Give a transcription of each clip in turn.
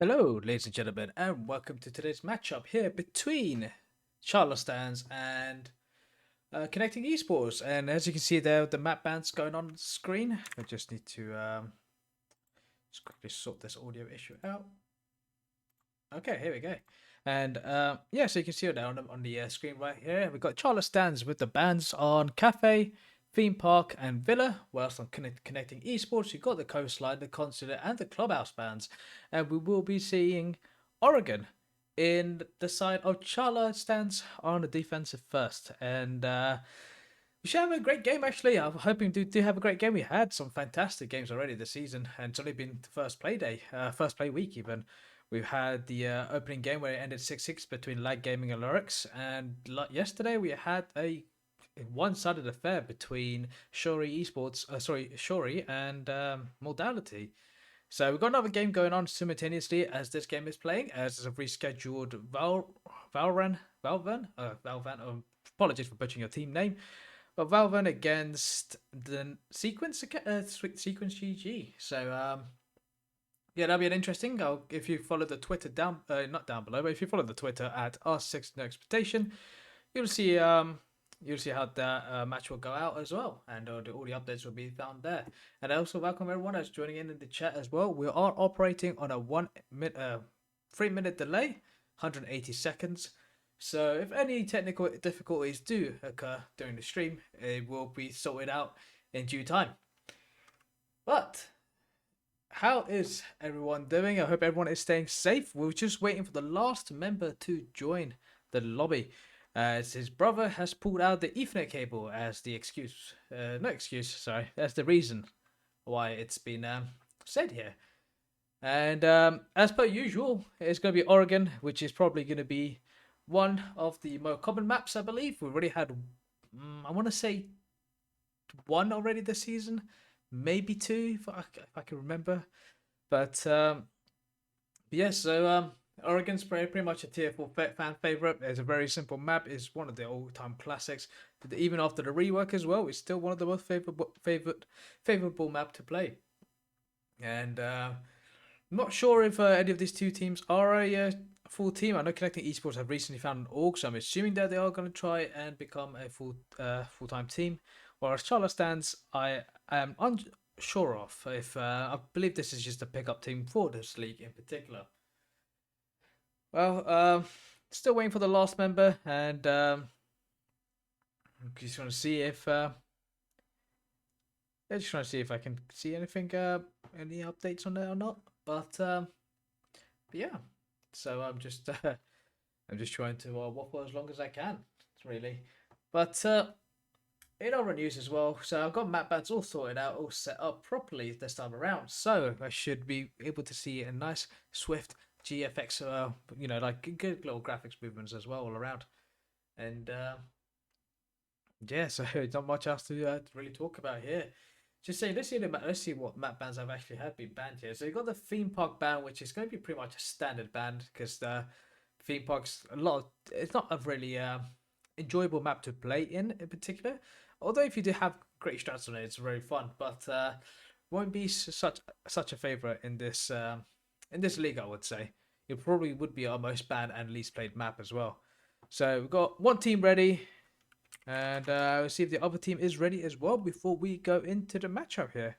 Hello, ladies and gentlemen, and welcome to today's matchup here between Chala and Connecting Esports. And as you can see there, the map bands going on the screen. I just need to just quickly sort this audio issue out. Okay, here we go. And yeah, so you can see it now on the screen right here. We've got Chala with the bands on Cafe, Theme Park, and Villa. Whilst on Connecting Esports, you've got the Coastline, the Consulate, and the Clubhouse bands. And we will be seeing Oregon in the side of Chala stands on the defensive first. And we should have a great game, actually. I'm hoping to do have a great game. We had some fantastic games already this season, and it's only been the first play day, first play week even. We've had the opening game where it ended 6-6 between Lag Gaming and Lurix, and yesterday we had a one-sided affair between Shori and Modality. So we've got another game going on simultaneously as this game is playing, as a rescheduled Valvan. Apologies for butchering your team name, but Valvan against the Sequence GG. So yeah, that'll be an interesting. If you follow the Twitter not down below, but if you follow the Twitter at R6NoExpectation, you'll see how that match will go out as well, and all the updates will be found there. And I also welcome everyone that's joining in the chat as well. We are operating on a 3-minute delay, 180 seconds. So if any technical difficulties do occur during the stream, it will be sorted out in due time. But how is everyone doing? I hope everyone is staying safe. We're just waiting for the last member to join the lobby, as his brother has pulled out the Ethernet cable as the excuse. That's the reason why it's been said here. And as per usual, it's going to be Oregon, which is probably going to be one of the more common maps, I believe. We've already had, I want to say, one already this season. Maybe two, if I can remember. But yeah, so Oregon's pretty much a tier 4 fan favorite. It's a very simple map. It's one of the all-time classics. Even after the rework as well, it's still one of the most favorable map to play. And I'm not sure if any of these two teams are a full team. I know Connecting Esports have recently found an org, so I'm assuming that they are going to try and become a full-time team. Whereas Chala I am unsure of. If I believe this is just a pickup team for this league in particular. Well, still waiting for the last member, and just want to see if I can see anything, any updates on there or not. But yeah, so I'm just trying to waffle as long as I can, really. But in other news as well, so I've got map bands all sorted out, all set up properly this time around. So I should be able to see a nice, swift GFX, like good little graphics movements as well all around. And yeah, so not much else to really talk about here. Just saying, let's see what map bands I've actually had been banned here. So you got the theme park ban, which is going to be pretty much a standard ban because the theme park's it's not a really enjoyable map to play in particular. Although if you do have great strats on it, it's very fun. But won't be such a favorite in this league, I would say. It probably would be our most banned and least played map as well. So we've got one team ready, and we'll see if the other team is ready as well before we go into the matchup here.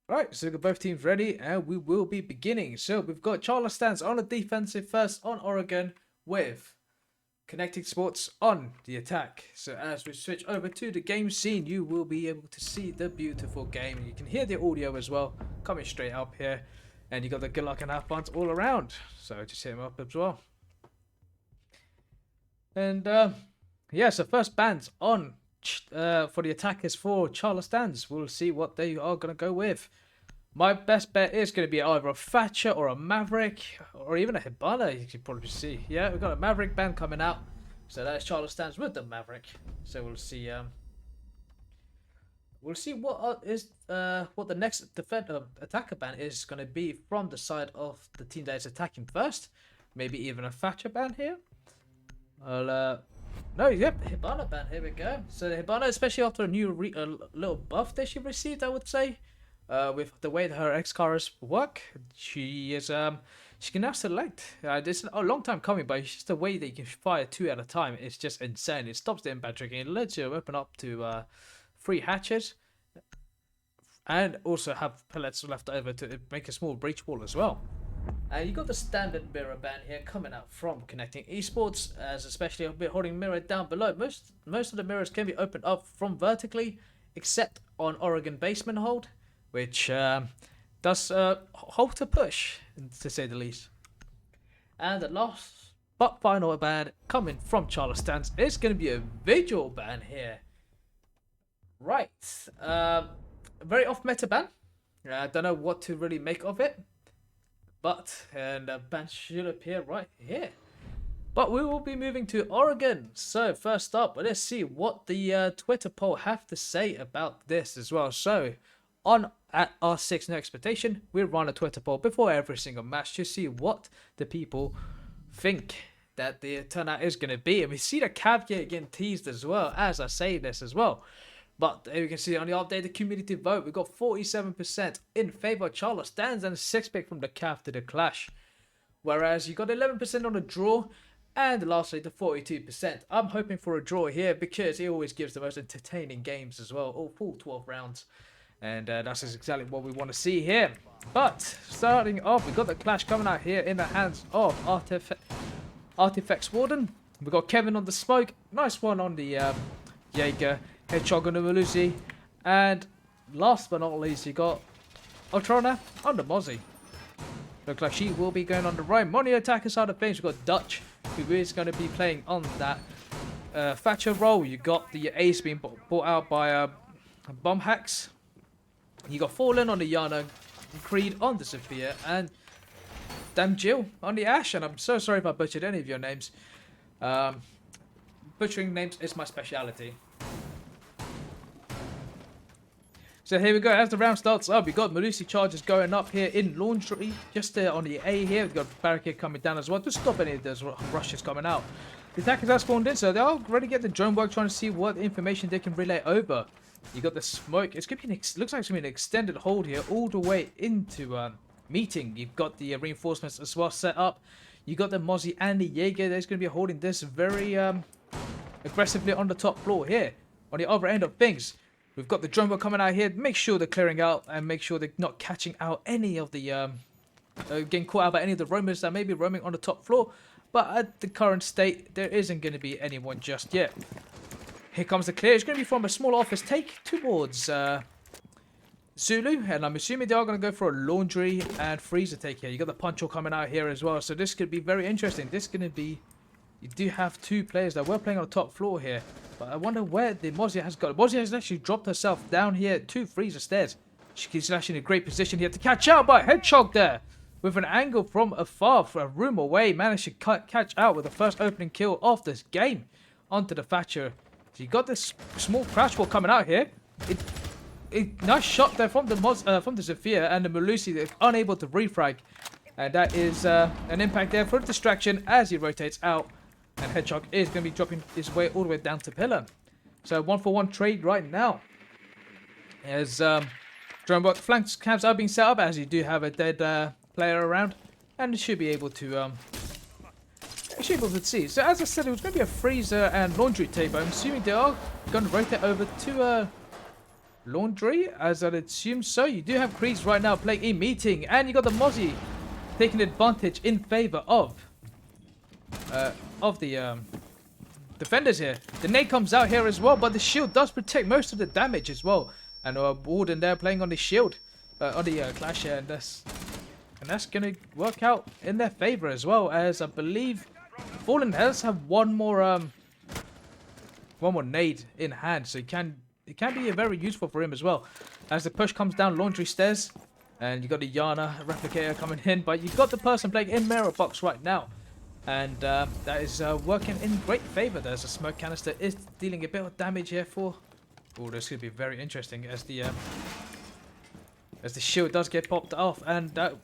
Right, so we've got both teams ready, and we will be beginning. So we've got Chala on the defensive first on Oregon with Connecting Sports on the attack. So as we switch over to the game scene, you will be able to see the beautiful game. You can hear the audio as well coming straight up here. And you got the good luck and have fun all around. So just hit them up as well. And yeah, so first bands on for the attackers for Chala. We'll see what they are going to go with. My best bet is going to be either a Thatcher or a Maverick, or even a Hibana, you can probably see. Yeah, we've got a Maverick band coming out. So that is Chala with the Maverick. So we'll see what the next attacker ban is going to be from the side of the team that is attacking first. Maybe even a Thatcher ban here. No, yep, Hibana ban. Here we go. So the Hibana, especially after a new little buff that she received, I would say. with the way that her X-Cars work, she can now select. This is a long time coming, but it's just the way that you can fire 2 at a time. It's just insane. It stops the impact tracking. It lets you open up to 3 hatches, and also have pellets left over to make a small breach wall as well. And you got the standard mirror ban here coming out from Connecting Esports, as especially a bit holding mirror down below. Most of the mirrors can be opened up from vertically, except on Oregon basement hold, which does hold to push, to say the least. And the last but final ban coming from Chala Stance is going to be a visual ban here. Right, very off meta ban. I don't know what to really make of it. But, and a ban should appear right here. But we will be moving to Oregon. So, first up, let's see what the Twitter poll have to say about this as well. So, at R6 No Expectation, we run a Twitter poll before every single match to see what the people think that the turnout is going to be. And we see the caveat getting teased as well as I say this as well. But you can see on the updated community vote, we got 47% in favor of Chala Stance and 6-pick from the Cav to the Clash. Whereas you got 11% on the draw and lastly the 42%. I'm hoping for a draw here because it always gives the most entertaining games as well, all full 12 rounds. And that's exactly what we want to see here. But starting off, we got the Clash coming out here in the hands of Artifacts Warden. We got Kevin on the smoke, nice one on the Jaeger. Hedgehog on the Melusi, and last but not least, you got Ultrona on the Mozzie. Looks like she will be going on the Rome. On the attacker side of things, we've got Dutch, who is going to be playing on that Thatcher role. You got the Ace being bought out by Bomb Hacks. You got Fallen on the Yana, Creed on the Sophia, and Damn Jill on the Ash. And I'm so sorry if I butchered any of your names. Butchering names is my speciality. So here we go, as the round starts up, we got Melusi charges going up here in Laundry, just on the A here. We've got Barricade coming down as well to stop any of those rushes coming out. The attackers are spawned in, so they're already get the drone work trying to see what information they can relay over. You got the smoke. It's gonna be looks like it's gonna be an extended hold here all the way into meeting. You've got the reinforcements as well set up. You got the Mozzie and the Jaeger. There's gonna be holding this very aggressively on the top floor here. On the other end of things, we've got the drone bot coming out here. Make sure they're clearing out and make sure they're not catching out any of the getting caught out by any of the roamers that may be roaming on the top floor. But at the current state, there isn't going to be anyone just yet. Here comes the clear. It's going to be from a small office take towards Zulu, and I'm assuming they are going to go for a Laundry and Freezer take here. You got the Punch coming out here as well, so this could be very interesting. This is going to be, you do have 2 players that were playing on the top floor here, but I wonder where the Mozzie has got. Mozzie has actually dropped herself down here to Freezer stairs. She's actually in a great position here to catch out by Hedgehog there. With an angle from afar, for a room away, managed to catch out with the first opening kill of this game onto the Thatcher. So you got this small crash wall coming out here. Nice shot there from the Zephyr, and the Melusi is unable to refrag, and that is an impact there for a distraction as he rotates out. And Hedgehog is going to be dropping his way all the way down to pillar. So 1-for-1 trade right now. As Dronebot flanks camps are being set up, as you do have a dead player around, and should be able to see. So as I said, it was going to be a Freezer and Laundry tape. I'm assuming they are going to rotate over to Laundry, as I'd assume so. You do have Creeds right now playing a meeting, and you got the Mozzie taking advantage in favor of the defenders here. The nade comes out here as well, but the shield does protect most of the damage as well. And Warden there playing on the shield, on the Clash here, and that's going to work out in their favor as well, as I believe Fallen does have one more nade in hand, so it can be very useful for him as well. As the push comes down Laundry stairs, and you got the Yana replicator coming in, but you've got the person playing in mirror box right now, and that is working in great favor. There's a smoke canister is dealing a bit of damage here for. Oh, this could be very interesting as the shield does get popped off, and that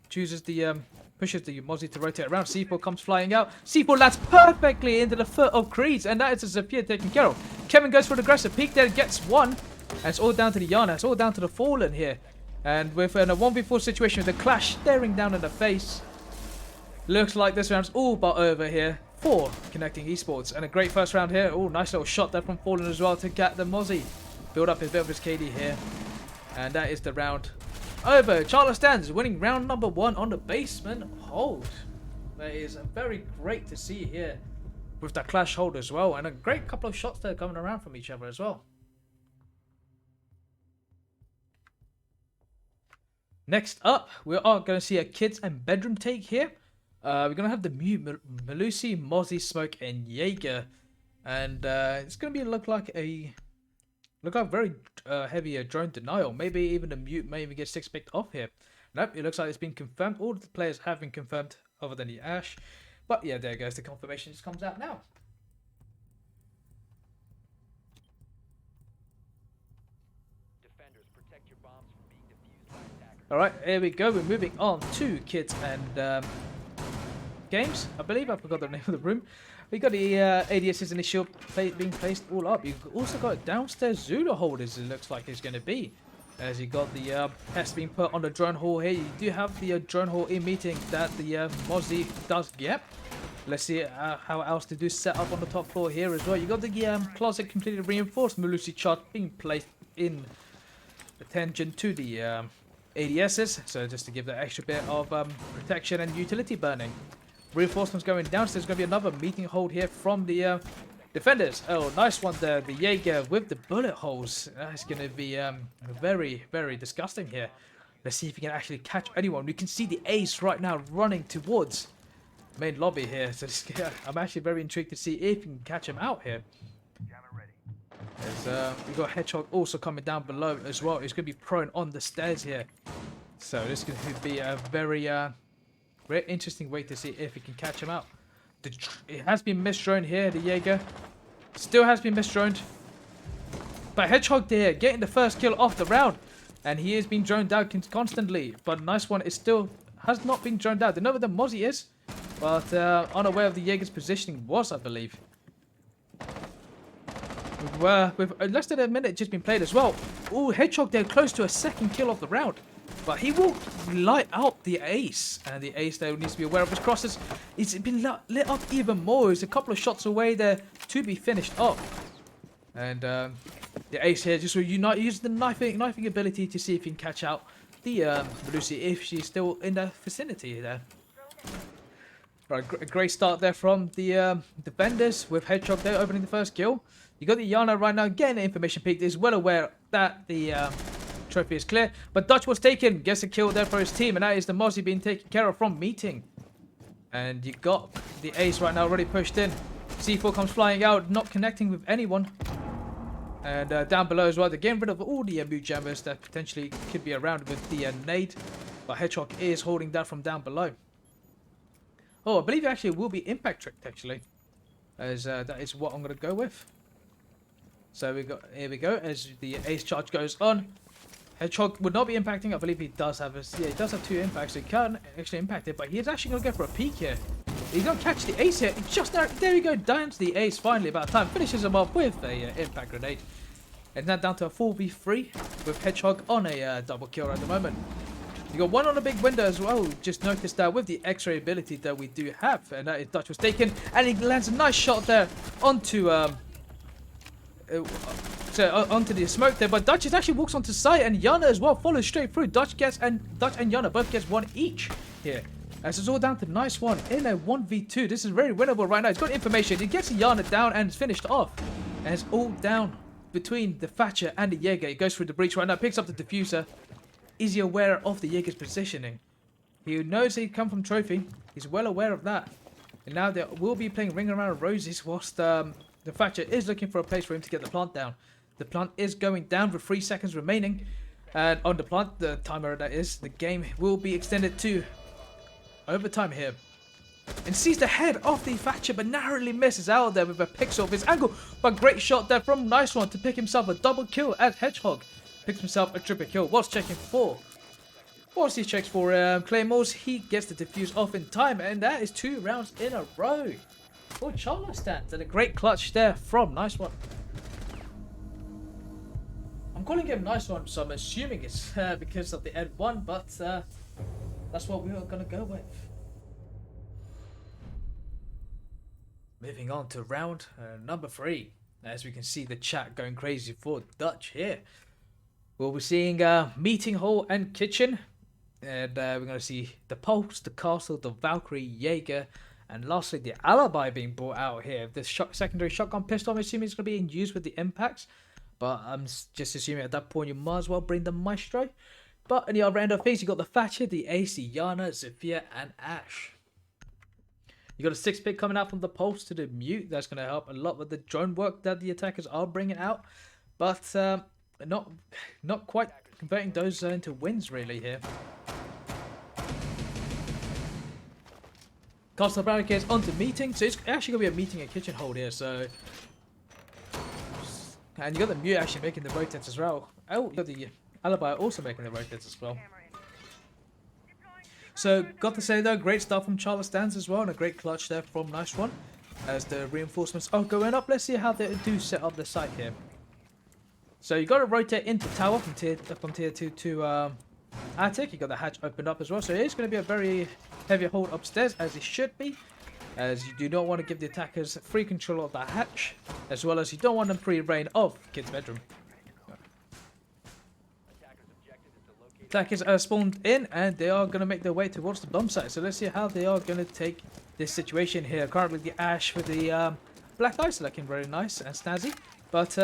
chooses the pushes the Mozzie to rotate around. C4 comes flying out. C4 lands perfectly into the foot of Creeds, and that is a Zephyr taken care of. Kevin goes for an aggressive peek there, gets one, And it's all down to the Yana. It's all down to the Fallen here. And with in a 1v4 situation with the Clash staring down in the face, looks like this round's all but over here for Connecting Esports. And a great first round here. Oh, nice little shot there from Fallen as well to get the Mozzie. Build up his bit of his KD here. And that is the round over. Chala stands winning round number 1 on the basement hold. That is very great to see here with that Clash hold as well. And a great couple of shots there coming around from each other as well. Next up, we are going to see a kids and bedroom take here. We're going to have the Melusi, Mozzie, Smoke, and Jaeger. And it's going to be look like very heavy drone denial. Maybe even the mute may even get 6 picked off here. Nope, it looks like it's been confirmed. All the players have been confirmed other than the Ash. But yeah, there goes. The confirmation just comes out now. Alright, here we go. We're moving on to kids and games. I believe I forgot the name of the room. We got the ADS's initial being placed all up. You've also got downstairs Zulu holders, it looks like it's going to be. As you got the test being put on the drone hall here. You do have the drone hall in meeting that the Mozzie does get. Let's see how else to do set up on the top floor here as well. You got the closet completely reinforced. Melusi chart being placed in attention to the ADSs. So just to give that extra bit of protection and utility burning. Reinforcements going downstairs. There's going to be another meeting hold here from the defenders. Oh, nice one there. The Jaeger with the bullet holes. That's going to be very, very disgusting here. Let's see if we can actually catch anyone. We can see the ace right now running towards the main lobby here. So I'm actually very intrigued to see if we can catch him out here. We've got Hedgehog also coming down below as well. He's going to be prone on the stairs here. So this is going to be a very interesting way to see if we can catch him out. It has been misdroned here, the Jaeger. Still has been misdroned. But Hedgehog there getting the first kill off the round. And he is being droned out constantly. But nice one, it still has not been droned out. They know where the Mozzie is. But unaware of the Jaeger's positioning was, I believe. With less than a minute just been played as well. Oh, Hedgehog there close to a second kill of the round. But he will light out the ace. And the ace there needs to be aware of his crosses. It's been lit up even more. He's a couple of shots away there to be finished up. And the ace here just will use the knifing ability to see if he can catch out the Melusi if she's still in the vicinity there. Right, a great start there from the defenders with Hedgehog there opening the first kill. You got the Yana right now getting the information peaked. Is well aware that the trophy is clear. But Dutch was taken. Gets a kill there for his team. And that is the Mozzie being taken care of from meeting. And you got the ace right now already pushed in. C4 comes flying out. Not connecting with anyone. And down below as well. They're getting rid of all the mute jammers that potentially could be around with the nade. But Hedgehog is holding that from down below. Oh, I believe it actually will be impact tricked actually. As that is what I'm going to go with. So here we go, as the ace charge goes on. Hedgehog would not be impacting. I believe he does have he does have 2 impacts, so he can actually impact it, but he's actually going to go for a peek here. He's going to catch the ace here. Just there we go, down to the ace finally about time. Finishes him off with a impact grenade. And now down to a 4v3 with Hedgehog on a double kill at the moment. You got one on a big window as well. Just noticed that with the X-ray ability that we do have, and that is Dutch was taken, and he lands a nice shot there onto onto the smoke there, but Dutch actually walks onto site, and Yana as well follows straight through. Dutch and Yana both gets 1 each here. As it's all down to nice one in a 1v2. This is very winnable right now. He's got information. He gets Yana down and it's finished off. And it's all down between the Thatcher and the Jaeger. He goes through the breach right now, picks up the diffuser. Is he aware of the Jaeger's positioning? He knows he come from trophy. He's well aware of that. And now they will be playing Ring Around Roses whilst the Thatcher is looking for a place for him to get the plant down. The plant is going down with 3 seconds remaining. And on the plant, the timer that is, the game will be extended to overtime here. And sees the head of the Thatcher, but narrowly misses out there with a pixel of his angle. But great shot there from Nice One to pick himself a double kill as Hedgehog picks himself a triple kill. Whilst checking for. Whilst he checks for claymores, he gets the defuse off in time. And that is 2 rounds in a row for Chala stands. And a great clutch there from Nice One. I'm calling him nice one, so I'm assuming it's because of the N1, but that's what we are going to go with. Moving on to round number 3. As we can see the chat going crazy for Dutch here. We'll be seeing Meeting Hall and Kitchen. And we're going to see the Pulse, the Castle, the Valkyrie, Jaeger, and lastly the Alibi being brought out here. The secondary shotgun pistol, I'm assuming it's going to be in use with the impacts. But I'm just assuming at that point you might as well bring the Maestro. But in the other end of things, you got the Thatcher, the AC, Yana, Zephyr, and Ash. You got a 6-pick coming out from the Pulse to the Mute. That's going to help a lot with the drone work that the attackers are bringing out. But not quite converting those into wins really here. Castle Barricades onto Meeting. So it's actually going to be a Meeting and Kitchen hold here. So, and you got the Mute actually making the rotates as well. Oh, you got the Alibi also making the rotates as well. So, got to say though, great stuff from Chala stands as well, and a great clutch there from Nice One. As the reinforcements are going up, let's see how they do set up the site here. So, you got to rotate into tower from tier 2 to attic. You got the hatch opened up as well, so it is going to be a very heavy hold upstairs, as it should be. As you do not want to give the attackers free control of that hatch, as well as you don't want them free reign of Kid's bedroom. Attackers are spawned in, and they are going to make their way towards the bomb site. So let's see how they are going to take this situation here. Currently the Ash with the Black Ice looking very nice and snazzy, but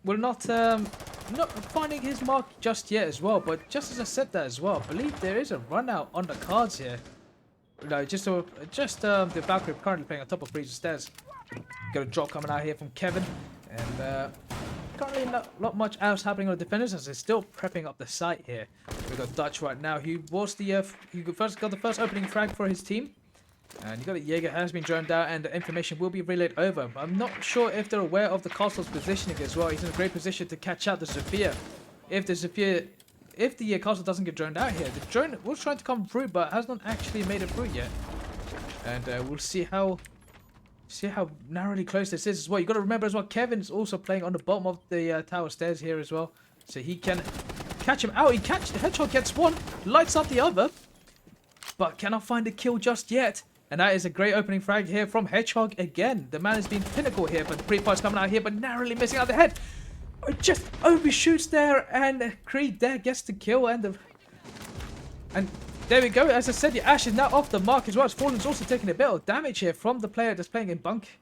we're not finding his mark just yet as well. But just as I said that as well, I believe there is a run out on the cards here. No, just the Valkyrie currently playing on top of Breeze's stairs. Got a drop coming out here from Kevin, and currently not much else happening on the defenders, as they're still prepping up the site here. We've got Dutch right now. He was the he got the first opening frag for his team, and you got it. Jaeger has been droned out, and the information will be relayed over. I'm not sure if they're aware of the castle's positioning as well. He's in a great position to catch out the Zephyr. If the castle doesn't get droned out here, the drone was trying to come through, but has not actually made it through yet. And we'll see how narrowly close this is as well. You got to remember as well, Kevin is also playing on the bottom of the tower stairs here as well, so he can catch him out. The Hedgehog gets one, lights up the other, but cannot find a kill just yet. And that is a great opening frag here from Hedgehog again. The man has been pinnacle here, but the pre-fire's coming out here, but narrowly missing out the head. Just overshoots there, and Creed there gets the kill, and there we go. As I said, the Ash is now off the mark as well. Fallen's also taking a bit of damage here from the player that's playing in bunk.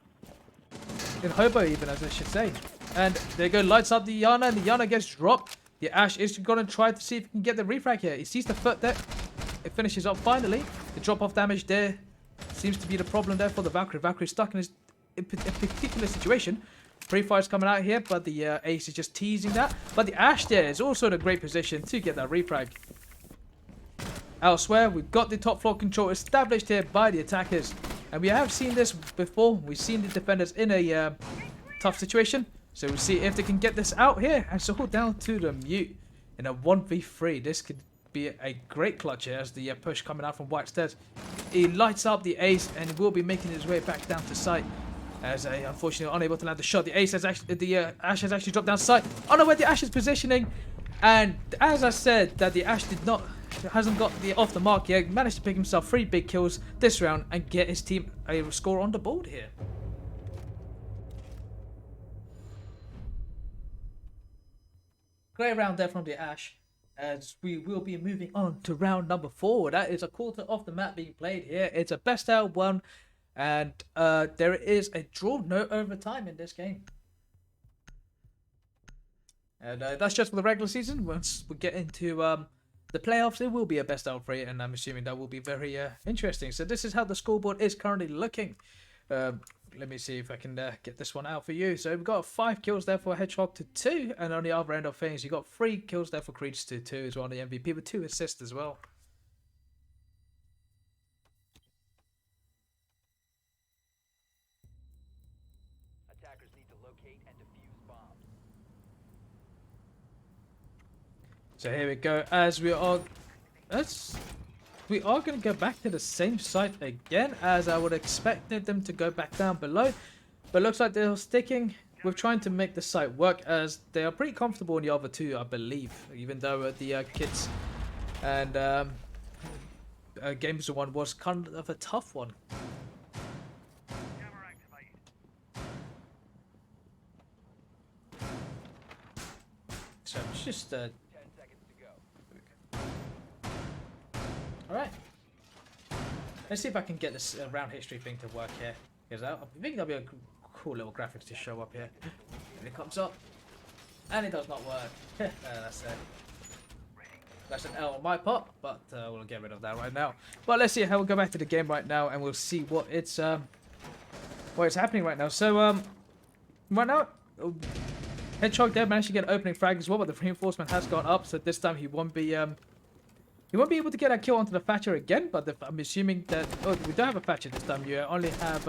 In hobo even, as I should say. And there you go, lights up the Yana, and the Yana gets dropped. The Ash is going to try to see if he can get the refrag here. He sees the foot there. It finishes up finally. The drop-off damage there seems to be the problem there for the Valkyrie. Valkyrie stuck in a particular situation. Pre-fire's coming out here, but the Ace is just teasing that. But the Ash there is also in a great position to get that refrag. Elsewhere, we've got the top floor control established here by the attackers. And we have seen this before. We've seen the defenders in a tough situation. So we'll see if they can get this out here. And so down to the Mute in a 1v3. This could be a great clutch here as the push coming out from White Stairs. He lights up the Ace and will be making his way back down to site. As unfortunately unable to land the shot. The Ace has actually, the Ash has actually dropped down site. I don't know where the Ash is positioning. And as I said, that the Ash hasn't got the off the mark yet. Managed to pick himself 3 big kills this round and get his team a score on the board here. Great round there from the Ash. As we will be moving on to round number 4. That is a quarter of the map being played here. It's a best out of 1. And there is a draw, no overtime in this game. And that's just for the regular season. Once we get into the playoffs, it will be a best out of 3, and I'm assuming that will be very interesting. So this is how the scoreboard is currently looking. Let me see if I can get this one out for you. So we've got 5 kills there for Hedgehog to 2, and on the other end of things, you got 3 kills there for Creed to 2 as well on the MVP, with 2 assists as well. So here we go, as we are going to go back to the same site again, as I would expect them to go back down below. But looks like they're sticking with trying to make the site work, as they are pretty comfortable in the other two, I believe. Even though the kids and Games one was kind of a tough one. So it's just 10 seconds to go. All right. Let's see if I can get this round history thing to work here. Because I think that'll be a cool little graphics to show up here. And it comes up. And it does not work. That's an L on my part, but we'll get rid of that right now. But let's see how we'll go back to the game right now, and we'll see what it's happening right now. So right now, Hedgehog there managed to get an opening frag as well, but the reinforcement has gone up, so this time he won't be able to get a kill onto the Thatcher again. But I'm assuming that we don't have a Thatcher this time. You only have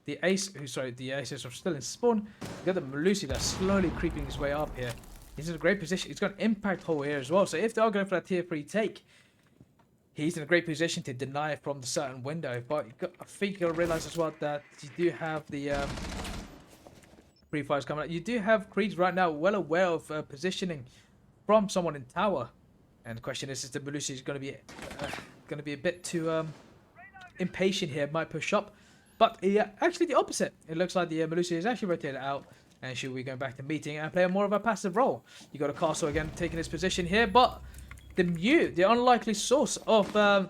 the Ace. The Aces are still in spawn. You got the Melusi that's slowly creeping his way up here. He's in a great position. He's got an impact hole here as well. So if they are going for that tier 3 take, he's in a great position to deny it from the certain window. But I think you'll realize as well that you do have the free fires coming out. You do have Creeds right now well aware of positioning from someone in tower. And the question is the Melusi is going to be a bit too impatient here. Might push up. But actually the opposite. It looks like the Melusi is actually rotated out. And she'll be going back to meeting and play more of a passive role. You got a castle again taking its position here, but the Mew, the unlikely source of the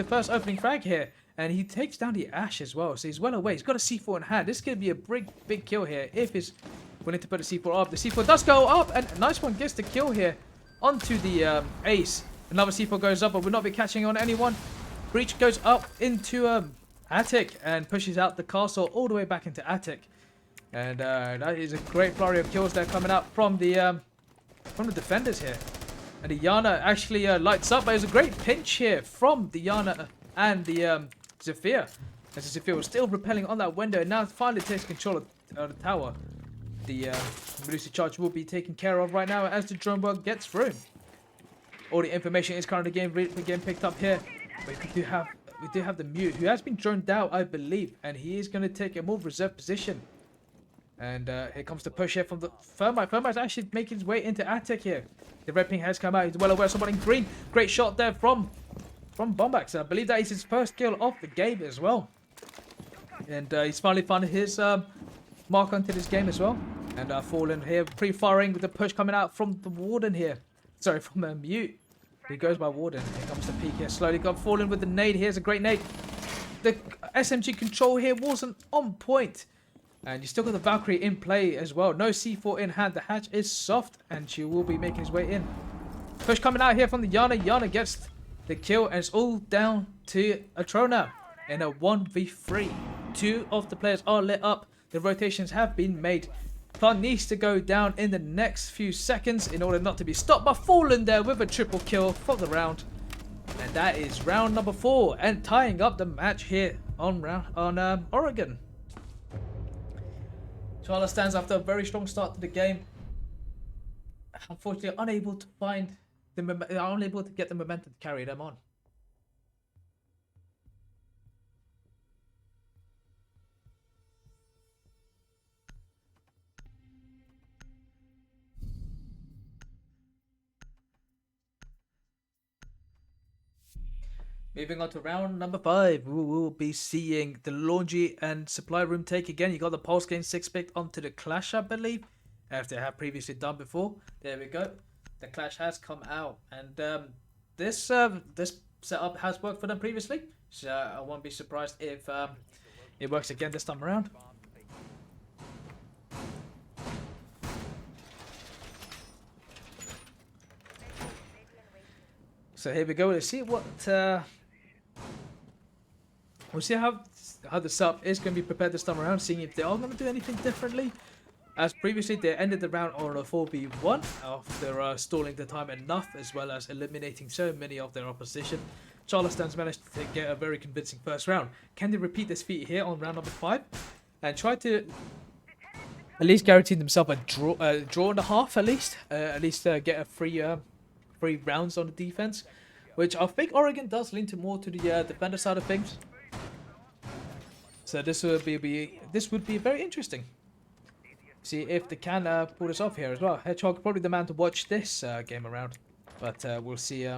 first opening frag here, and he takes down the Ash as well. So he's well away. He's got a C4 in hand. This could be a big kill here if he's willing to put a C4 up. The C4 does go up, and a nice one gets the kill here onto the Ace. Another C4 goes up, but will not be catching on anyone. Breach goes up into Attic and pushes out the castle all the way back into Attic. And that is a great flurry of kills there coming out from the defenders here. And the Yana actually lights up, but there's a great pinch here from the Yana and the Zephyr. As the Zephyr was still repelling on that window, and now finally takes control of the tower. The Melusi charge will be taken care of right now as the drone bug gets through. All the information is currently getting picked up here. But we do have the Mew, who has been droned down, I believe, and he is going to take a more reserved position. And here comes the push here from the Thermite. Thermite's actually making his way into Attic here. The red ping has come out. He's well aware of someone in green. Great shot there from Bombax. I believe that is his first kill of the game as well. And he's finally found his mark onto this game as well. And Fallen here pre-firing with the push coming out from the Warden here. Sorry, from Mute. He goes by Warden. Here comes the peek here. Slowly got Fallen with the nade. Here's a great nade. The SMG control here wasn't on point. And you still got the Valkyrie in play as well. No C4 in hand. The hatch is soft, and she will be making his way in. Push coming out here from the Yana. Yana gets the kill, and it's all down to Atrona in a 1v3. Two of the players are lit up. The rotations have been made. Plant needs to go down in the next few seconds in order not to be stopped by Fallen there with a triple kill for the round. And that is round number 4, and tying up the match here on Oregon. Chala stands after a very strong start to the game. Unfortunately, unable to get the momentum to carry them on. Moving on to round number 5, we will be seeing the laundry and supply room take again. You got the Pulse Gain 6 picked onto the Clash, I believe, after they have previously done before. There we go. The Clash has come out, and this setup has worked for them previously, so I won't be surprised if it works again this time around. So here we go. Let's see what. We'll see how the setup is going to be prepared this time around, seeing if they are going to do anything differently. As previously, they ended the round on a 4v1 after stalling the time enough, as well as eliminating so many of their opposition. Charleston's managed to get a very convincing first round. Can they repeat this feat here on round number 5 and try to at least guarantee themselves a draw and a half at least get a free rounds on the defense, which I think Oregon does lean to more to the defender side of things. So this would be very interesting. See if they can pull this off here as well. Hedgehog probably the man to watch this game around, but we'll see.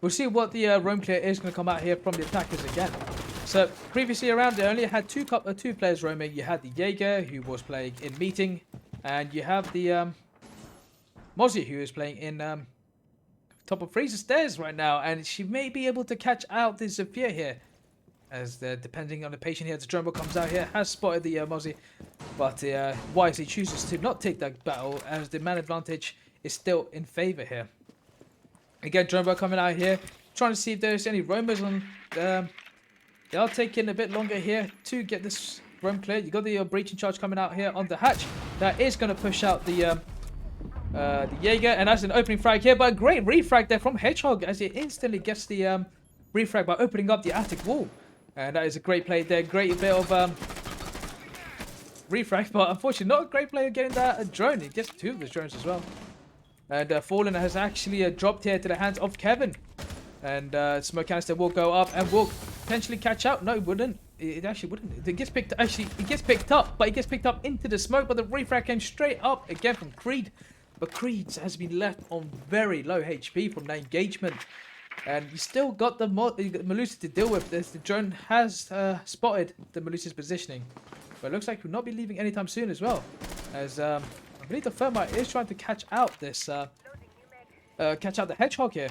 We'll see what the roam clear is going to come out here from the attackers again. So previously around, they only had two players roaming. You had the Jaeger, who was playing in meeting, and you have the Mozzie, who is playing in top of Freezer stairs right now, and she may be able to catch out the Zephyr here, as depending on the patient here, the Drumbo comes out here, has spotted the Mozzie, but wisely chooses to not take that battle, as the man advantage is still in favor here. Again, Drumbo coming out here, trying to see if there's any roamers on. They are taking a bit longer here to get this roam clear. You got the breaching charge coming out here on the hatch. That is going to push out the Jaeger, and that's an opening frag here, but a great refrag there from Hedgehog, as he instantly gets the refrag by opening up the attic wall. And that is a great play there, great bit of refrag, but unfortunately not a great play of getting that drone. He gets two of the drones as well. And Fallen has actually dropped here to the hands of Kevin. And smoke canister will go up and will potentially catch out. No, it wouldn't. It actually wouldn't. It gets picked. Actually, it gets picked up, but it gets picked up into the smoke. But the refrag came straight up again from Creed. But Creed has been left on very low HP from that engagement. And you still got the Melusi to deal with this. The drone has spotted the Melusi's positioning. But it looks like we'll not be leaving anytime soon as well. As I believe the Thermite is trying to catch out this, catch out the Hedgehog here.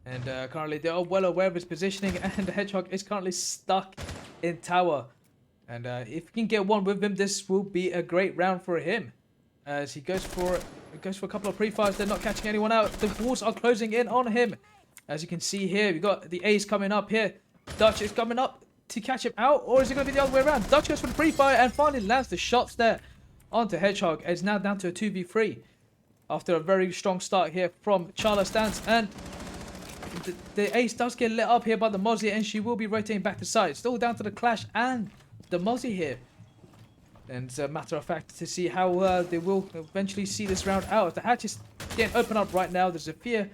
And currently they are well aware of his positioning, and the Hedgehog is currently stuck in tower. And if he can get one with him, this will be a great round for him. As he goes for a couple of pre-fires, they're not catching anyone out. The walls are closing in on him. As you can see here, we've got the Ace coming up here. Dutch is coming up to catch him out, or is it going to be the other way around? Dutch goes for the pre-fire and finally lands the shots there onto Hedgehog. It's now down to a 2v3 after a very strong start here from Chala stance, and the Ace does get lit up here by the Mozzie, and she will be rotating back to side. Still down to the Clash and the Mozzie here. And it's a matter of fact to see how they will eventually see this round out. If the hatch is getting open up right now, the Zephyr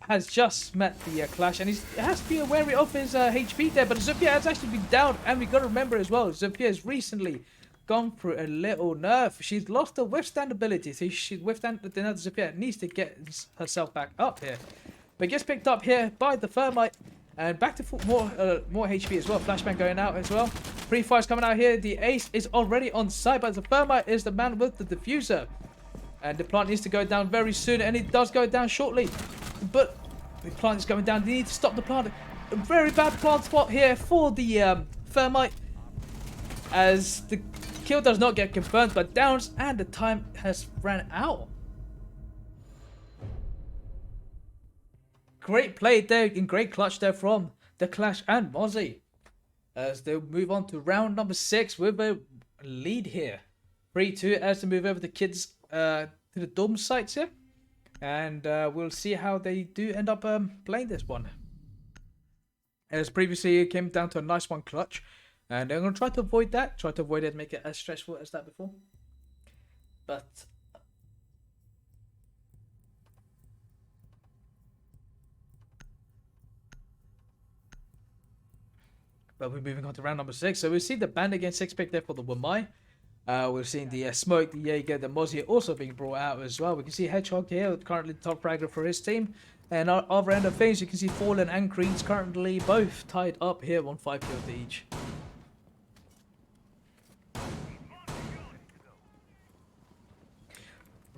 has just met the Clash, and he has to be wary of his HP there. But the Zephyr has actually been down, and we've got to remember as well, Zephyr has recently gone through a little nerf. She's lost her withstand ability, so she withstand the Zephyr needs to get herself back up here. But gets picked up here by the Thermite, and back to more HP as well. Flashbang going out as well. Pre-fire's coming out here. The Ace is already on site, but the Thermite is the man with the diffuser. And the plant needs to go down very soon, and it does go down shortly. But the plant is going down. They need to stop the plant. A very bad plant spot here for the Thermite, as the kill does not get confirmed by downs, and the time has ran out. Great play there and great clutch there from the Clash and Mozzie, as they move on to round number 6 with a lead here. 3-2 as they move over the kids to the dorm sites here. And we'll see how they do end up playing this one. As previously, it came down to a nice one clutch. And I'm going to try to avoid that. Try to avoid it, make it as stressful as that before. But we're moving on to round number 6. So we see the band against 6 pick there for the Wamai. We're seeing the Smoke, the Jaeger, the Mozzie also being brought out as well. We can see Hedgehog here, currently the top fragger for his team. And our other end of things, you can see Fallen and Creed's currently both tied up here on 5 kills each.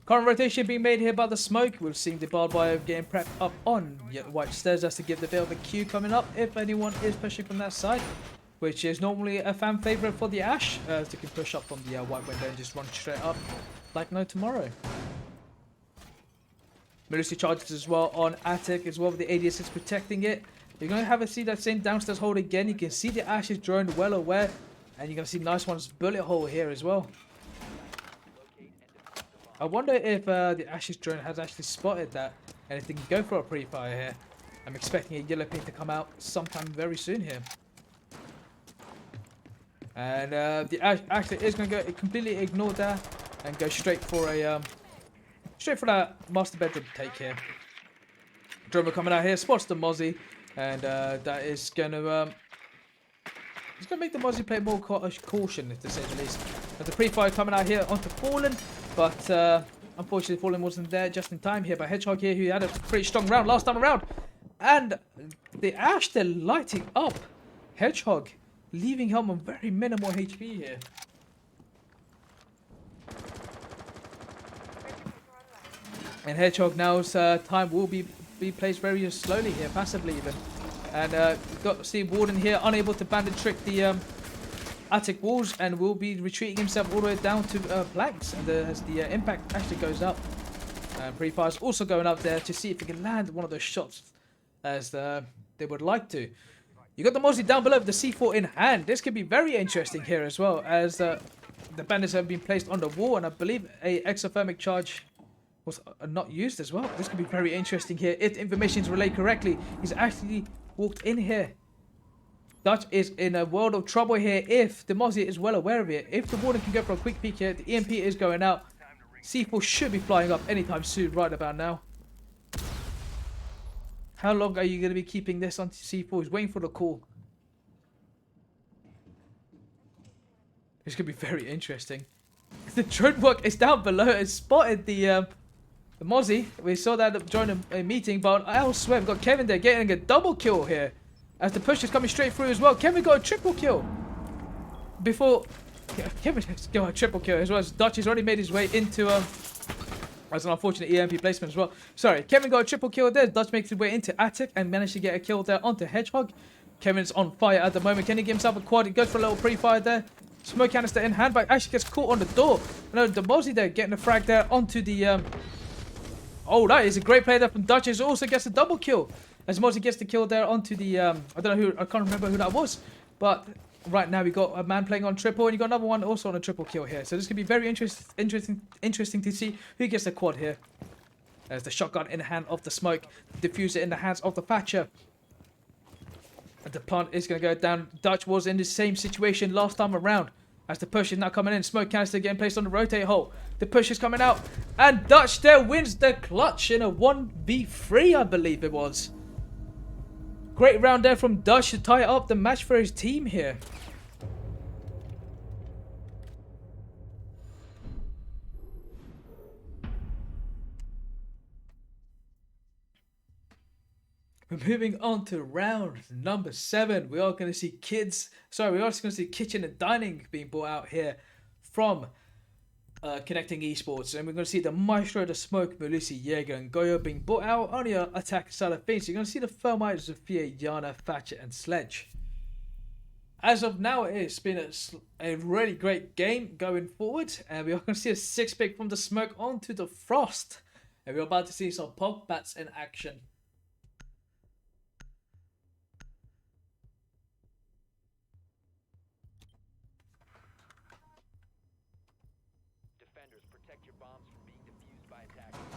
Current rotation being made here by the Smoke. We've seen the barbed wire getting prepped up on White Stairs just to give the bit of a queue coming up if anyone is pushing from that side, which is normally a fan favorite for the Ash, as they can push up from the white window and just run straight up like no tomorrow. Melusi charges as well on Attic as well with the ADS6 protecting it. You're going to have see that same downstairs hold again. You can see the Ash's drone well aware, and you're going to see nice one's bullet hole here as well. I wonder if the Ash's drone has actually spotted that, and if they can go for a pre-fire here. I'm expecting a yellow ping to come out sometime very soon here. And the Ash actually is going to go completely ignore that and go straight for that master bedroom take here. Drummer coming out here, spots the Mozzie, and that is going to He's going to make the Mozzie play more caution, to say the least. But the pre-fire coming out here onto Fallen, but unfortunately Fallen wasn't there just in time here by Hedgehog here, who had a pretty strong round last time around. And the Ash, they're lighting up Hedgehog, leaving him on very minimal HP here. And Hedgehog now's time will be placed very slowly here, passively even. And got to see Warden here unable to bandit trick the attic walls, and will be retreating himself all the way down to planks. And as the impact actually goes up, pre-fire's also going up there to see if he can land one of those shots as they would like to. You got the Mozzie down below with the C4 in hand. This could be very interesting here as well, as the bandits have been placed on the wall, and I believe a exothermic charge was not used as well. This could be very interesting here if the information is relayed correctly. He's actually walked in here. Dutch is in a world of trouble here if the Mozzie is well aware of it. If the Warden can go for a quick peek here, the EMP is going out. C4 should be flying up anytime soon, right about now. How long are you going to be keeping this on C4? He's waiting for the call. This could be very interesting. The drone work is down below. It's spotted the Mozzie. We saw that during a meeting, but elsewhere we've got Kevin there getting a double kill here. As the push is coming straight through as well. Kevin got a triple kill. Before Kevin got a triple kill as well, as Dutch has already made his way into that's an unfortunate EMP placement as well. Sorry, Kevin got a triple kill there. Dutch makes his way into attic and managed to get a kill there onto Hedgehog. Kevin's on fire at the moment. Can he give himself a quad? He goes for a little pre-fire there. Smoke canister in hand, but actually gets caught on the door. No, the Mozzie there getting a frag there onto the oh, that is a great play there from Dutch. He also gets a double kill. As Mozzie gets the kill there onto the I don't know who, I can't remember who that was. But right now we got a man playing on triple, and you got another one also on a triple kill here. So this could be very interesting to see who gets the quad here. There's the shotgun in the hand of the Smoke, diffuser in the hands of the Thatcher. And the plant is going to go down. Dutch was in the same situation last time around. As the push is now coming in. Smoke canister getting placed on the rotate hole. The push is coming out. And Dutch there wins the clutch in a 1v3, I believe it was. Great round there from Dutch to tie up the match for his team here. We're moving on to round number 7. We are going to see we're also going to see kitchen and dining being brought out here from Connecting Esports. And we're going to see the Maestro, the Smoke, Melusi, Jaeger, and Goyo being brought out on your attack side of things. So you're going to see the Thermite, Zofia, Yana, Thatcher, and Sledge. As of now, it's been a really great game going forward. And we are going to see a 6-pick from the Smoke onto the Frost. And we're about to see some pop bats in action. Protect your bombs from being defused by attackers.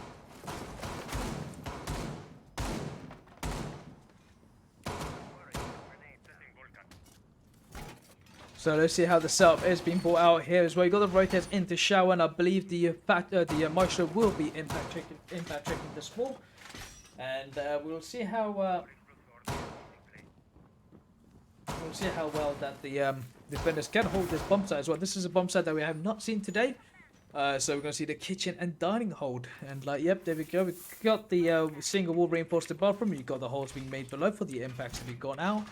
So let's see how the setup is being brought out here as well. You got the rotates into shower, and I believe the Maestro will be impact tricking the small. And we'll see how well that the defenders can hold this bomb site as well. This is a bomb site that we have not seen today. So we're going to see the kitchen and dining hold. And yep, there we go. We've got the single wall reinforced above from. You've got the holes being made below for the impacts to be gone out.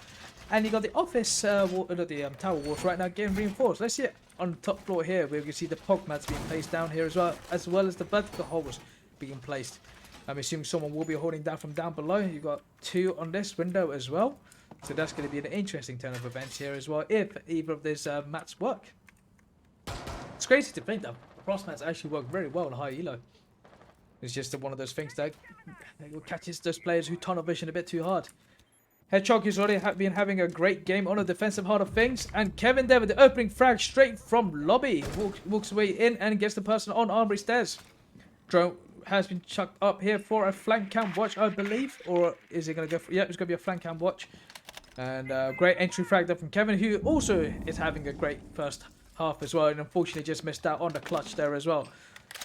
And you got the office, tower walls right now getting reinforced. Let's see it on the top floor here. We can see the pog mats being placed down here as well as the vertical holes being placed. I'm assuming someone will be holding down from down below. You've got 2 on this window as well. So that's going to be an interesting turn of events here as well, if either of these mats work. It's crazy to think that frost mats actually work very well in high elo. It's just one of those things that catches those players who tunnel vision a bit too hard. Hedgehog has already been having a great game on the defensive heart of things. And Kevin there with the opening frag straight from lobby. Walks away in and gets the person on armory stairs. Drone has been chucked up here for a flank cam watch, I believe. Or is it going to go for... Yeah, it's going to be a flank cam watch. And great entry frag there from Kevin, who also is having a great first half as well. And unfortunately just missed out on the clutch there as well.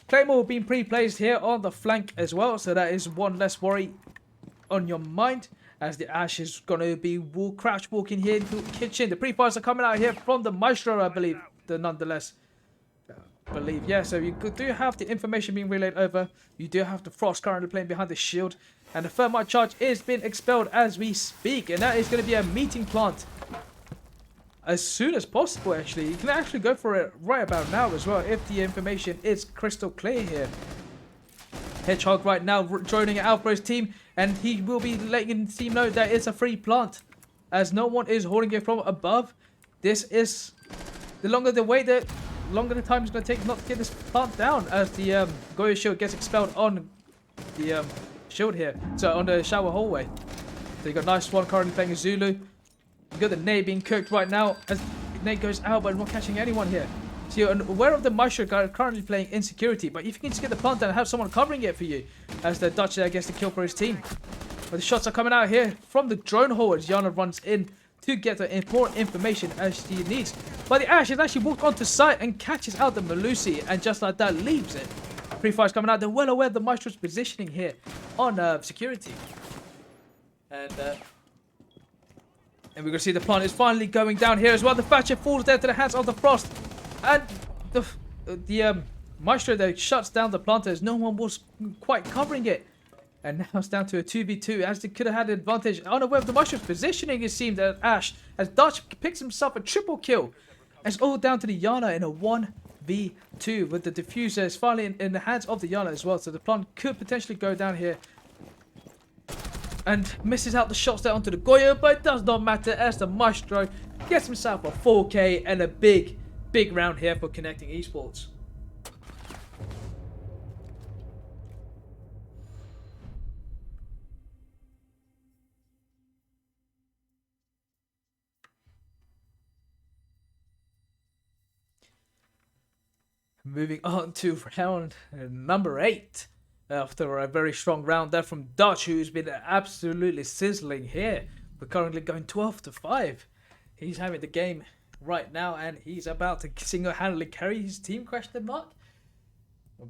Claymore being pre-placed here on the flank as well. So that is one less worry on your mind. as the Ash is going to be crouch walking here into the kitchen. The pre-fires are coming out here from the Maestro, I believe, nonetheless. Yeah, so you do have the information being relayed over. You do have the Frost currently playing behind the shield, and the thermite charge is being expelled as we speak, and that is going to be a meeting plant as soon as possible. Actually, you can actually go for it right about now as well if the information is crystal clear here. Hedgehog right now joining it out for his team, and he will be letting the team know that it's a free plant as no one is holding it from above. This is the longer the wait, the longer the time it's going to take not to get this plant down, as the Goyo shield gets expelled on the shield here, so on the shower hallway. So you got Nice One currently playing a Zulu. You got the Nate being cooked right now as Nate goes out, but not catching anyone here. So you're aware of the Maestro currently playing insecurity, but if you can just get the plant down and have someone covering it for you, as the Dutch there gets the kill for his team. But the shots are coming out here from the drone hole as Yana runs in to get the important information as she needs. But the Ash has actually walked onto site and catches out the Melusi, and just like that leaves it. Pre-fire's coming out. They're well aware of the Maestro's positioning here on security. And we're going to see the plant is finally going down here as well. The Thatcher falls there to the hands of the Frost. And the Maestro there shuts down the plant as no one was quite covering it. And now it's down to a 2v2 as they could have had an advantage. Unaware of the Maestro's positioning, it seemed that Ash, as Dutch picks himself a triple kill. It's all down to the Yana in a 1v2 with the diffuser is finally in the hands of the Yana as well. So the plant could potentially go down here. And misses out the shots there onto the Goyo, but it does not matter as the Maestro gets himself a 4K and a big round here for Connecting Esports. Moving on to round number 8. After a very strong round there from Dutch, who's been absolutely sizzling here. We're currently going 12-5. He's having the game right now, and he's about to single-handedly carry his team, question mark.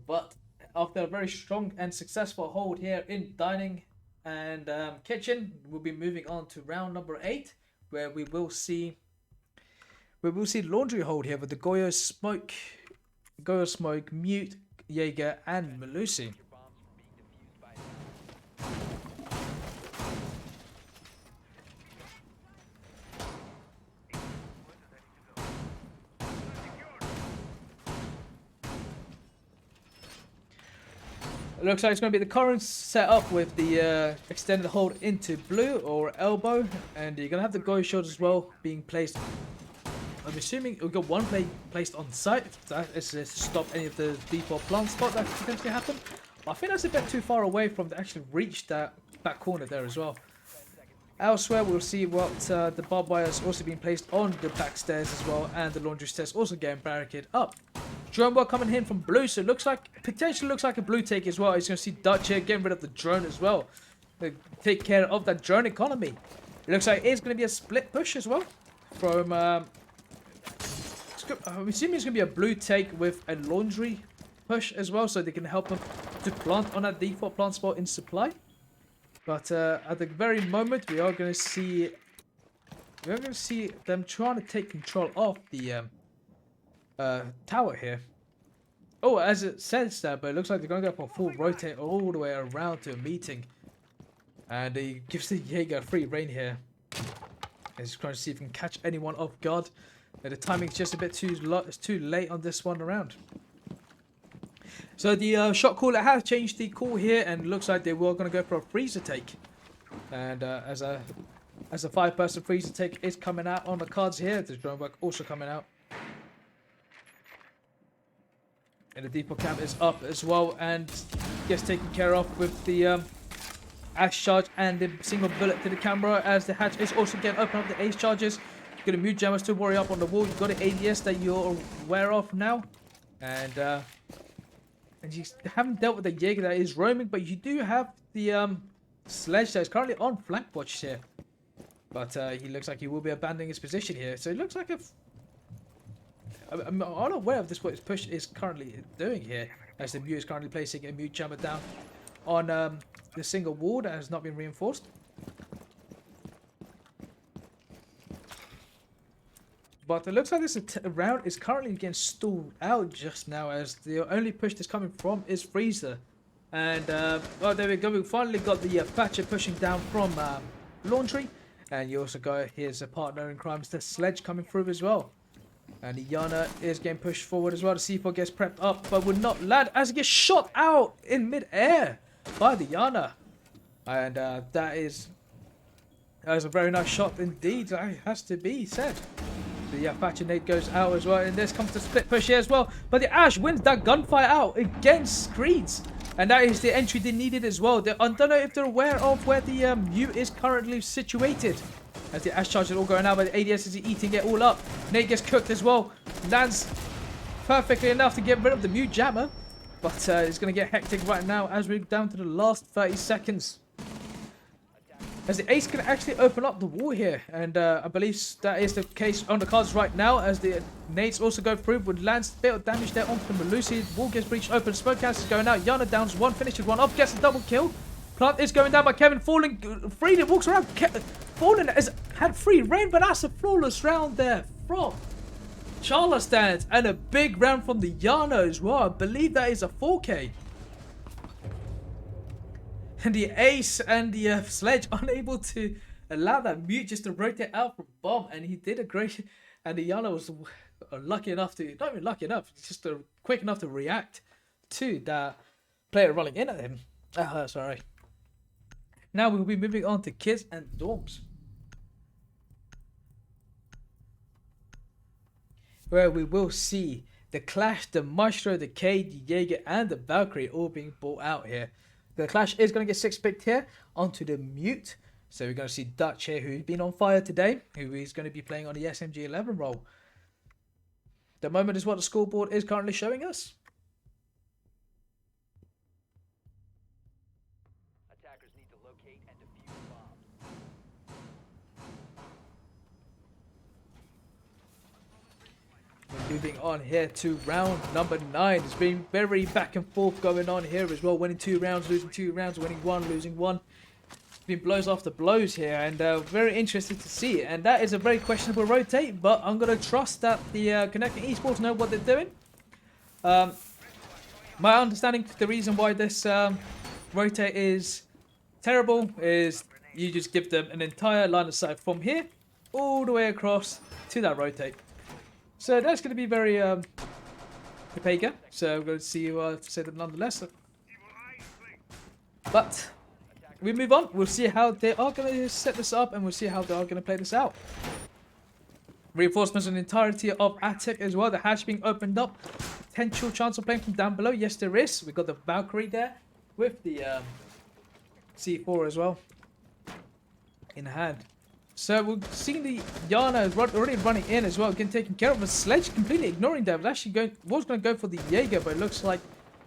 But after a very strong and successful hold here in dining and kitchen, we'll be moving on to round number 8, where we will see laundry hold here with the Goyo Smoke, Mute, Jaeger, and Melusi. It looks like it's going to be the current setup with the extended hold into blue or elbow, and you're going to have the Goyo shield as well being placed. I'm assuming we've got one placed on site. That is to stop any of the default plant spot that could potentially happen. But I think that's a bit too far away from to actually reach that back corner there as well. Elsewhere, we'll see what the barbed wire has also been placed on the back stairs as well, and the laundry stairs also getting barricaded up. Drone work coming in from blue, so it looks like potentially looks like a blue take as well. He's going to see Dutch here getting rid of the drone as well. Take care of that drone economy. It looks like it's going to be a split push as well. From I'm assuming it's going to be a blue take with a laundry push as well, so they can help them to plant on that default plant spot in supply. But at the very moment, we are going to see them trying to take control of the tower here. Oh, as it says that, but it looks like they're going to go for a full rotate all the way around to a meeting. And he gives the Jaeger free reign here. He's trying to see if he can catch anyone off guard. The timing's just a bit too late on this one around. So the shot caller has changed the call here, and looks like they were going to go for a freezer take. And as a 5-person freezer take is coming out on the cards here, the drone work also coming out. And the default cam is up as well, and gets taken care of with the axe charge and the single bullet to the camera, as the hatch is also getting open up the ace charges. You've got a mute jammer still worry up on the wall. You've got an ADS that you're aware of now, and you haven't dealt with the Jaeger that is roaming, but you do have the sledge that is currently on flank watch here. But he looks like he will be abandoning his position here. So it looks like I'm unaware of this what his push is currently doing here, as the mute is currently placing a mute jammer down on the single wall that has not been reinforced. But it looks like this round is currently getting stalled out just now, as the only push that's coming from is Freezer. And, well, there we go. We finally got the Thatcher pushing down from Laundry. And you also got his partner in crime, the Sledge, coming through as well. And the Yana is getting pushed forward as well. The C4 gets prepped up, but will not land as it gets shot out in mid-air by the Yana. And that is a very nice shot indeed, that has to be said. The Thatcher nade goes out as well, and this comes to split push here as well. But the Ash wins that gunfight out against Screeds. And that is the entry they needed as well. I don't know if they're aware of where the Mute is currently situated. As the Ash charges all going out, but the ADS is eating it all up. Nate gets cooked as well. Lands perfectly enough to get rid of the Mute Jammer. But it's going to get hectic right now as we're down to the last 30 seconds. As the Ace can actually open up the wall here. And I believe that is the case on the cards right now. As the nades also go through. Would lands a bit of damage there onto the Melusi. Wall gets breached open. Smoke cast is going out. Yana downs one. Finishes one off. Gets a double kill. Plant is going down by Kevin. Falling. Freed. It walks around. Fallen has had free reign. But that's a flawless round there from Chala stands. And a big round from the Yana as well. I believe that is a 4K. And the Ace and the Sledge unable to allow that Mute just to rotate out from Bomb. And he did a great... And the Yana was lucky enough to... Not even lucky enough. Just quick enough to react to that player running in at him. Sorry. Now we'll be moving on to Kids and Dorms. Where we will see the Clash, the Maestro, the Cade, the Jaeger, and the Valkyrie all being brought out here. The Clash is going to get 6-picked here onto the Mute. So we're going to see Dutch here, who's been on fire today, who is going to be playing on the SMG11 role. The moment is what the scoreboard is currently showing us. Attackers need to locate and defuse bombs. We're moving on here to round number 9. It's been very back and forth going on here as well. Winning 2 rounds, losing 2 rounds, winning 1, losing 1. It's been blows after blows here, and very interested to see. And that is a very questionable rotate, but I'm going to trust that the Connecting Esports know what they're doing. My understanding, the reason why this rotate is terrible is you just give them an entire line of sight from here all the way across to that rotate. So that's going to be very opaque. So we're going to see you say that nonetheless. But we move on. We'll see how they are going to set this up, and we'll see how they are going to play this out. Reinforcements in the entirety of Attic as well. The hatch being opened up. Potential chance of playing from down below. Yes, there is. We've got the Valkyrie there with the C4 as well in hand. So we're seeing the Yana already running in as well, getting taken care of. The Sledge completely ignoring that. Was going to go for the Jaeger, but it looks like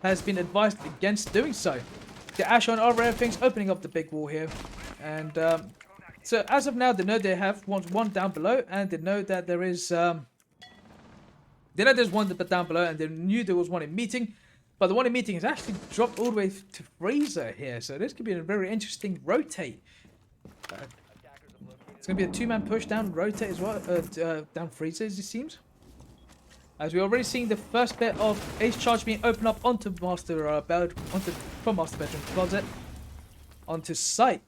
has been advised against doing so. The Ash on over everything's opening up the big wall here. And so as of now, they know they have one down below, and they know that there is... they know there's one down below, and they knew there was one in meeting. But the one in meeting has actually dropped all the way to Freezer here. So this could be a very interesting rotate. It's going to be a 2-man push down rotate as well, down Freezer as it seems. As we're already seeing the first bit of Ace Charge being opened up onto Master from Master Bedroom Closet onto site.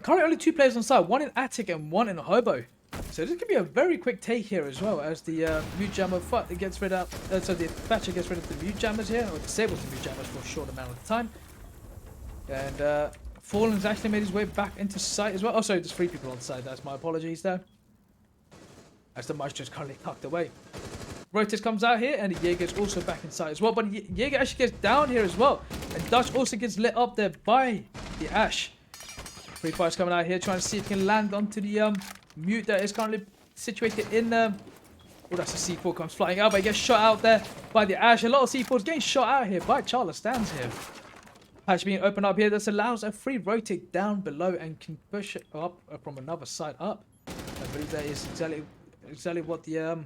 Currently only 2 players on site, one in Attic and one in Hobo. So this could be a very quick take here as well, as the Mute Jammer gets rid of, so the Thatcher gets rid of the Mute Jammers here, or disables the Mute Jammers for a short amount of time. And Fallen's actually made his way back into sight as well. Oh, sorry, there's 3 people on site. That's my apologies there. As the Maestro is currently tucked away. Rotas comes out here, and the Jaeger is also back in sight as well. But the Jaeger actually gets down here as well. And Dutch also gets lit up there by the Ash. Free Fire's coming out here, trying to see if he can land onto the Mute that is currently situated in... oh, that's a C4 comes flying out, but he gets shot out there by the Ash. A lot of C4s getting shot out here by Chala stands here. Hatch being opened up here. This allows a free rotate down below and can push it up from another side up. I believe that is exactly what the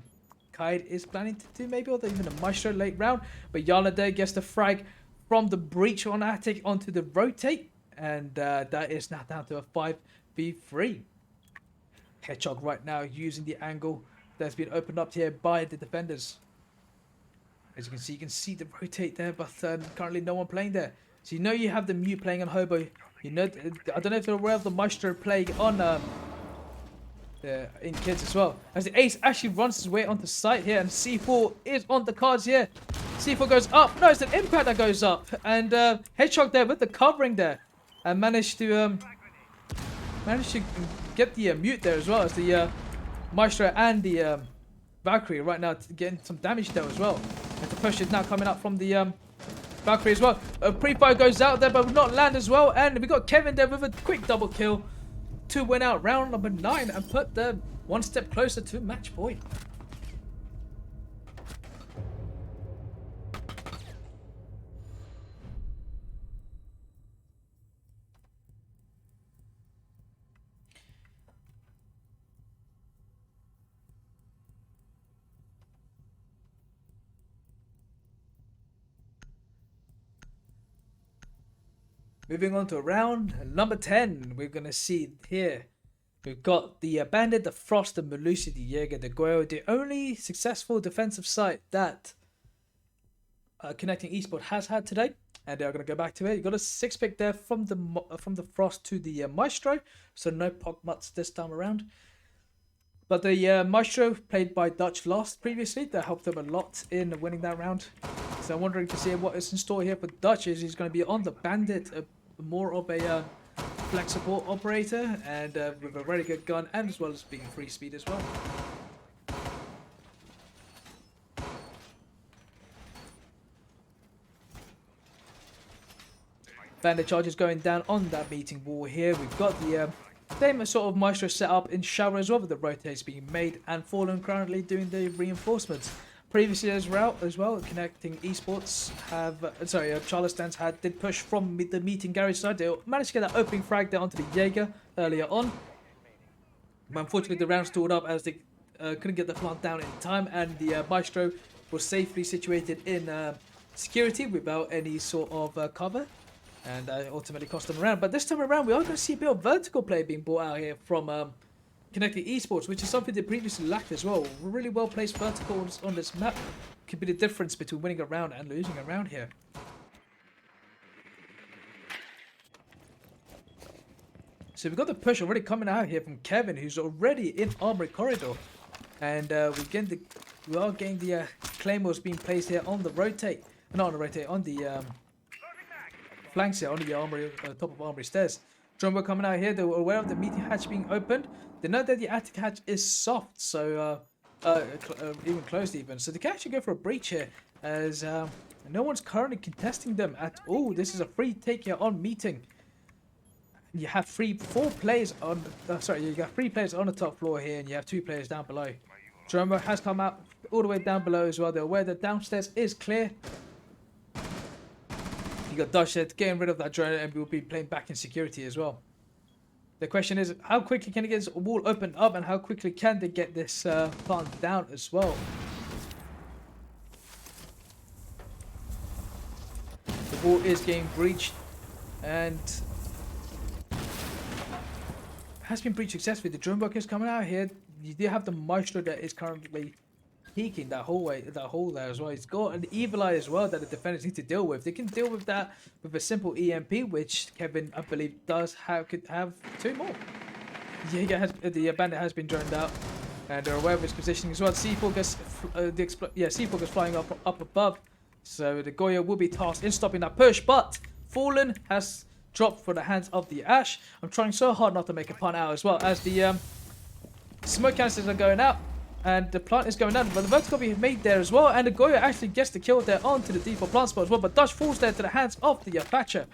Kaid is planning to do, maybe, or even a Maestro late round. But Yana there gets the frag from the breach on Attic onto the rotate, and that is now down to a 5v3. Hedgehog right now using the angle that's been opened up here by the defenders. As you can see the rotate there, but currently no one playing there. So you know you have the mute playing on Hobo. You know, I don't know if they're aware of the Maestro playing on in kids as well. As the Ace actually runs his way onto site here, and C4 is on the cards here. C4 goes up. No, it's an impact that goes up, and Hedgehog there with the covering there, and managed to get the mute there as well as the Maestro and the Valkyrie right now getting some damage there as well. And the push is now coming up from the Valkyrie as well. Pre-fire goes out there, but will not land as well. And we got Kevin there with a quick double kill to win out round number 9 and put them one step closer to match point. Moving on to round number 10, we're going to see here, we've got the Bandit, the Frost, the Melusi, the Jaeger, the Goyo, the only successful defensive site that Connecting Esports has had today. And they're going to go back to it. You got a 6-pick there from the Frost to the Maestro, so no Pogmuts this time around. But the Maestro, played by Dutch last previously, that helped them a lot in winning that round. So I'm wondering to see what is in store here for Dutch. Is he's going to be on the Bandit, more of a flex support operator, and with a very good gun, and as well as being free speed as well. Bandit charges going down on that meeting wall here. We've got the same sort of Maestro set up in Shower as well, with the rotates being made, and Fallen currently doing the reinforcements. Previously as well, Connecting Esports have, Chala stands did push from the meeting garage side. They managed to get that opening frag there onto the Jaeger earlier on. But unfortunately the round stalled up as they couldn't get the plant down in time, and the Maestro was safely situated in security without any sort of cover. And ultimately cost them around. But this time around, we are going to see a bit of vertical play being brought out here from Connecting Esports, which is something they previously lacked as well. Really well placed verticals on this map could be the difference between winning a round and losing a round here. So we've got the push already coming out here from Kevin, who's already in Armory Corridor. And we are getting the Claymores being placed here on the rotate. Not on the rotate, on the flanks here, on the armory, top of armory stairs. Drummer coming out here, they were aware of the meeting hatch being opened. They know that the attic hatch is soft, so even closed even. So they can actually go for a breach here, as no one's currently contesting them at all. This is a free take here on meeting. You have four players on, you got 3 players on the top floor here, and you have 2 players down below. Drummer has come out all the way down below as well. They're aware that downstairs is clear. You got Dutch getting rid of that drone, and we'll be playing back in security as well. The question is, how quickly can they get this wall opened up, and how quickly can they get this plant down as well? The wall is getting breached, and has been breached successfully. The drone bucket is coming out here. You do have the Maestro that is currently peeking that hole there as well. He's got an evil eye as well that the defenders need to deal with. They can deal with that with a simple EMP, which Kevin, I believe, could have 2 more. The bandit has been droned out, and they're aware of his positioning as well. C4 gets flying up above, so the Goya will be tasked in stopping that push. But Fallen has dropped for the hands of the Ash. I'm trying so hard not to make a pun out as well, as the smoke canisters are going out. And the plant is going down, but the vertical being made there as well. And the Goya actually gets the kill there onto the default plant spot as well. But Dutch falls there to the hands of the Thatcher.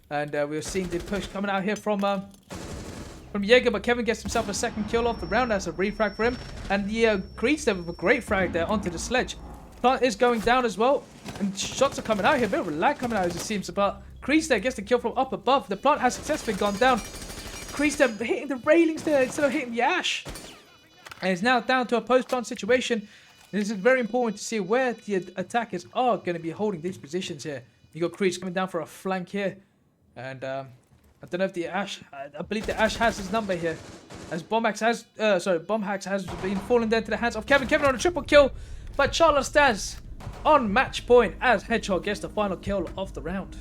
And we're seeing the push coming out here from Jaeger. But Kevin gets himself a second kill off the round. That's a refrag for him. And the Creed's there with a great frag there onto the sledge. Plant is going down as well. And shots are coming out here. A bit of a lag coming out as it seems. But Creed's there gets the kill from up above. The plant has successfully gone down. Creed's there hitting the railings there instead of hitting the Ash. And it's now down to a post-plant situation. This is very important to see where the attackers are going to be holding these positions here. You got Creech coming down for a flank here. And I don't know if the Ash. I believe the Ash has his number here, as Bomhax has been falling dead to the hands of Kevin. Kevin on a triple kill, but Chala stands on match point as Hedgehog gets the final kill of the round.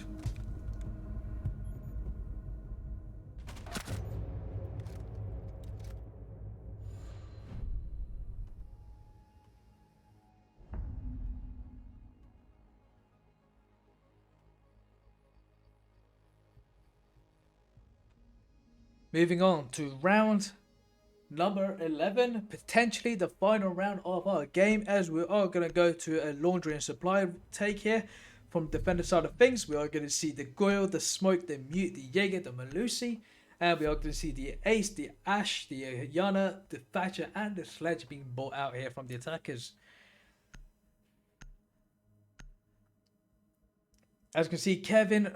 Moving on to round number 11, potentially the final round of our game, as we are going to go to a laundry and supply take here. From the defender side of things, we are going to see the Goyle, the Smoke, the Mute, the Jaeger, the Malusi, and we are going to see the Ace, the Ash, the Yana, the Thatcher, and the Sledge being bought out here from the attackers. As you can see, Kevin,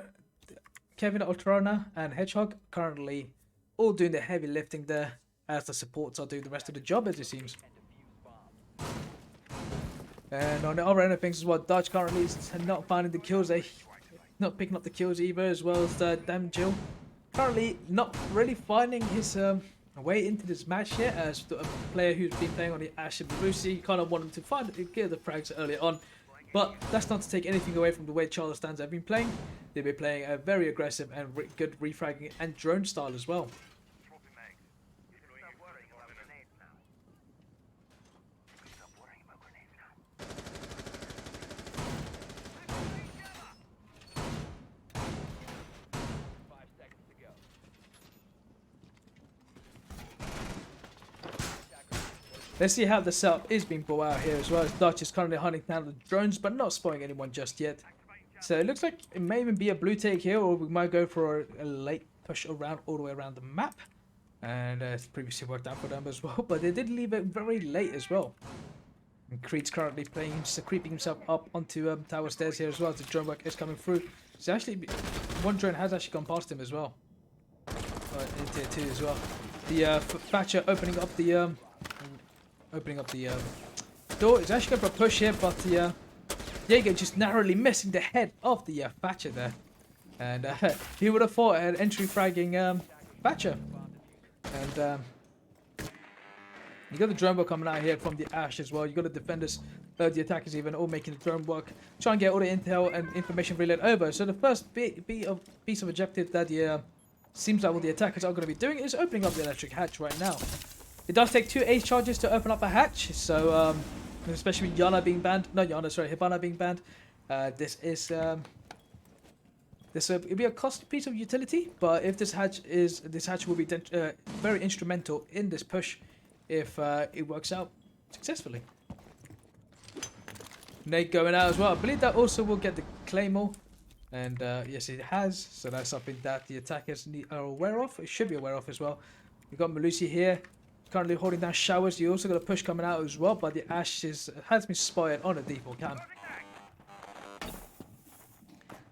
Ultrana, and Hedgehog currently all doing the heavy lifting there, as the supports are doing the rest of the job, as it seems. And on the other end of things as well, Dutch currently is not finding the kills, not picking up the kills either, as well as Damn Jill. Currently not really finding his way into this match yet, as a player who's been playing on the Ash and Brucey kind of wanted to get the frags earlier on. But that's not to take anything away from the way Chala stands have been playing. They've been playing a very aggressive and good refragging and drone style as well. Let's see how the setup is being brought out here, as well as Dutch is currently hunting down the drones but not spotting anyone just yet. So it looks like it may even be a blue take here, or we might go for a late push around all the way around the map. And it's previously worked out for them as well, but they did leave it very late as well. And Creed's currently creeping himself up onto tower stairs here as well, as the drone work is coming through. So actually, one drone has actually gone past him as well. In tier 2 as well. The Thatcher opening up the door. It's actually going for a push here, but the Jaeger just narrowly missing the head of the Thatcher there. And he would have thought an entry fragging Thatcher. And you got the drone work coming out here from the Ash as well. You got the defenders, the attackers even, all making the drone work. Try and get all the intel and information relayed over. So the first piece of objective that the seems like what the attackers are going to be doing is opening up the electric hatch right now. It does take 2 ace charges to open up a hatch, so especially with Yana being banned, Hibana being banned, it'll be a cost piece of utility. But if this hatch will be very instrumental in this push if it works out successfully. Nate going out as well. I believe that also will get the Claymore, and yes, it has. So that's something that the attackers are aware of. It should be aware of as well. We've got Malusi here, currently holding down showers. You also got a push coming out as well, but the Ash has been spotted on a default cam.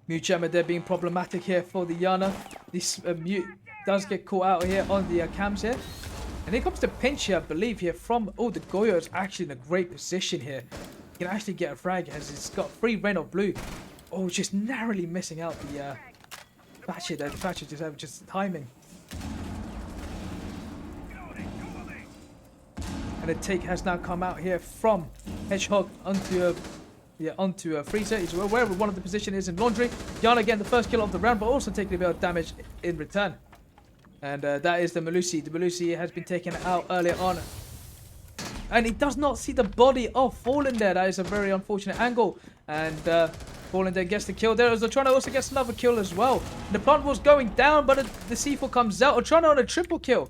Mute Jammer there being problematic here for the Yana. This Mute does get caught out here on the cams here. And here comes the pinch here, I believe, here from... Oh, the Goyo is actually in a great position here. He can actually get a frag as it's got free rain of blue. Oh, just narrowly missing out the Thatcher there. The Thatcher just timing. And the take has now come out here from Hedgehog onto Freezer. He's aware of one of the position is in laundry. Yana getting the first kill of the round, but also taking a bit of damage in return. And that is the Malusi. The Malusi has been taken out earlier on. And he does not see the body of Fallen there. That is a very unfortunate angle. And Fallen there gets the kill there. As Otrana also gets another kill as well. And the plant was going down, but the C4 comes out. Otrana on a triple kill.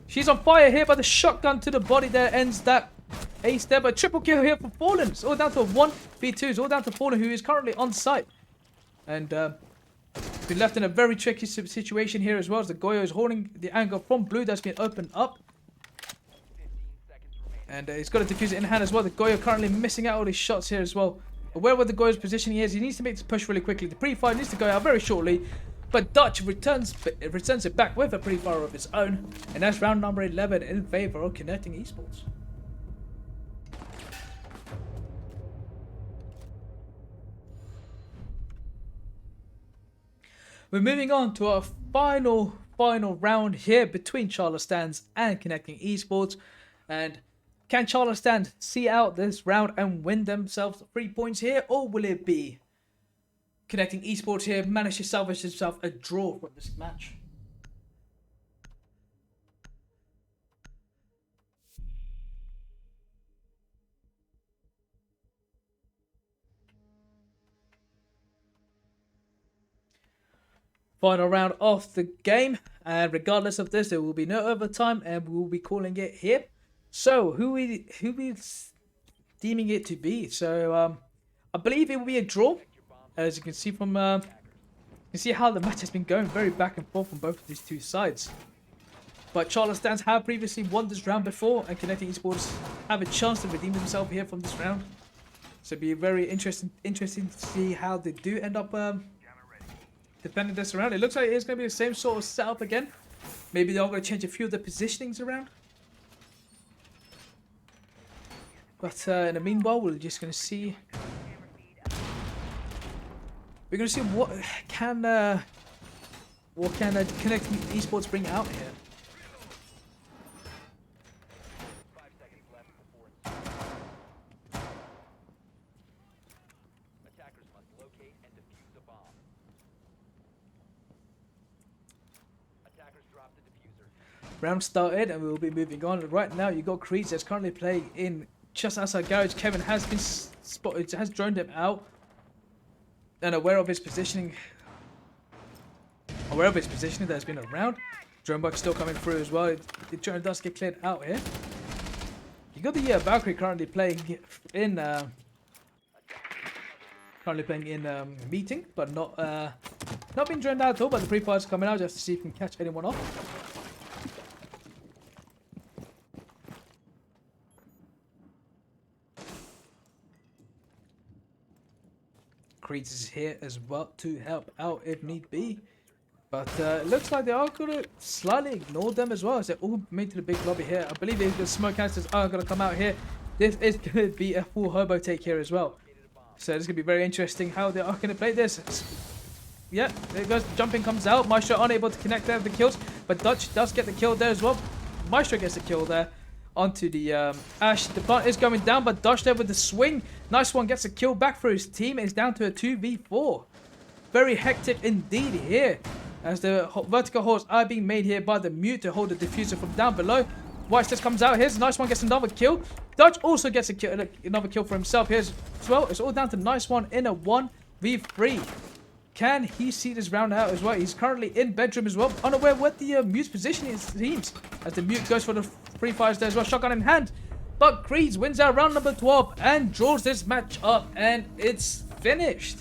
She's on fire here, but the shotgun to the body there ends that ace there. But triple kill here for Fallen. It's all down to 1v2. It's all down to Fallen, who is currently on site. And been left in a very tricky situation here as well, as the Goyo is holding the angle from blue that's been opened up. And he's got a diffuser in hand as well. The Goyo currently missing out all his shots here as well. Aware where the Goyo's positioning is, he needs to make this push really quickly. The pre-fire needs to go out very shortly. But Dutch returns it back with a pre-fire of its own. And that's round number 11 in favor of Connecting Esports. we're moving on to our final round here between Chala Stands and Connecting Esports. And can Chala Stand see out this round and win themselves 3 points here, or will it be Connecting Esports here manage to salvage himself a draw from this match? Final round of the game, and regardless of this, there will be no overtime, and we will be calling it here. So who we deeming it to be? So I believe it will be a draw, as you can see from you can see how the match has been going very back and forth from both of these two sides. But Chala Stands have previously won this round before, and Connecting Esports have a chance to redeem themselves here from this round. So it'll be very interesting to see how they do end up defending this around. It looks like it's going to be the same sort of setup again. Maybe they're all going to change a few of the positionings around. But in the meanwhile, we're just going to see. We're going to see what can Connecting Esports bring out here. 5 seconds left before attackers must locate and defuse a bomb. Attackers drop the diffuser. Round started and we'll be moving on. Right now you got Creed that's currently playing in just outside garage. Kevin has been spotted, has droned him out and aware of his positioning. There's been a round. Drone bug still coming through as well. The drone does get cleared out here. You got the Valkyrie currently playing in meeting, but not being droned out at all. But the pre-fire's coming out just to see if we can catch anyone off. Creed is here as well to help out if need be. But it looks like they are going to slightly ignore them as well as they're all made to the big lobby here. I believe the smoke canisters are going to come out here. This is going to be a full hobo take here as well. So this is going to be very interesting how they are going to play this. Yeah, there goes the jumping comes out. Maestro unable to connect there with the kills. But Dutch does get the kill there as well. Maestro gets the kill there onto the Ash. The plant is going down, but Dutch there with the swing. Nice one, gets a kill back for his team. It's down to a 2v4. Very hectic indeed here, as the vertical holes are being made here by the mute to hold the diffuser from down below. White just comes out. Here's Nice One, gets another kill. Dutch also gets a kill, another kill for himself here as well. It's all down to Nice One in a 1v3. Can he see this round out as well? He's currently in bedroom as well, unaware what the mute's position is, it seems, as the mute goes for the free fires there as well, shotgun in hand. But Creeds wins out round number 12 and draws this match up, and it's finished.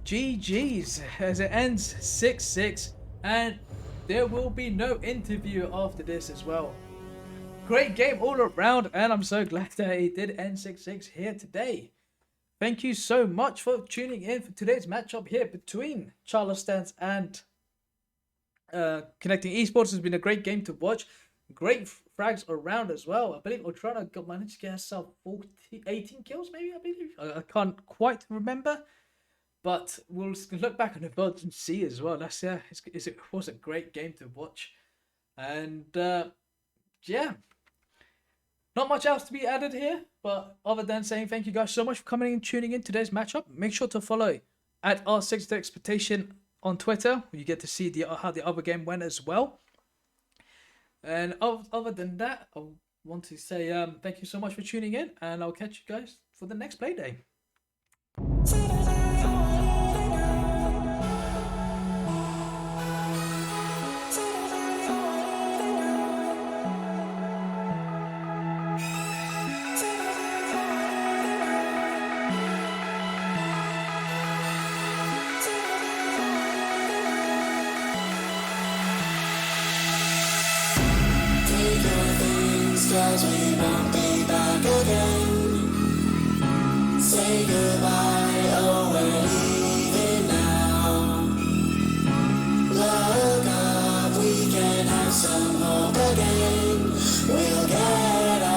GG's as it ends 6-6, and there will be no interview after this as well. Great game all around, and I'm so glad that it did end 6-6 here today. Thank you so much for tuning in for today's matchup here between Chala Stands and Connecting Esports. Has been a great game to watch. Great frags around as well. I believe Ultrana managed to get herself 18 kills, maybe, I believe. I can't quite remember. But we'll look back on the VODs and see as well. That's it was a great game to watch. And yeah. Not much else to be added here, but other than saying thank you guys so much for coming and tuning in today's matchup. Make sure to follow at R6 Expectation on Twitter. You get to see how the other game went as well. And other than that, I want to say thank you so much for tuning in, and I'll catch you guys for the next play day. Cause we won't be back again. Say goodbye.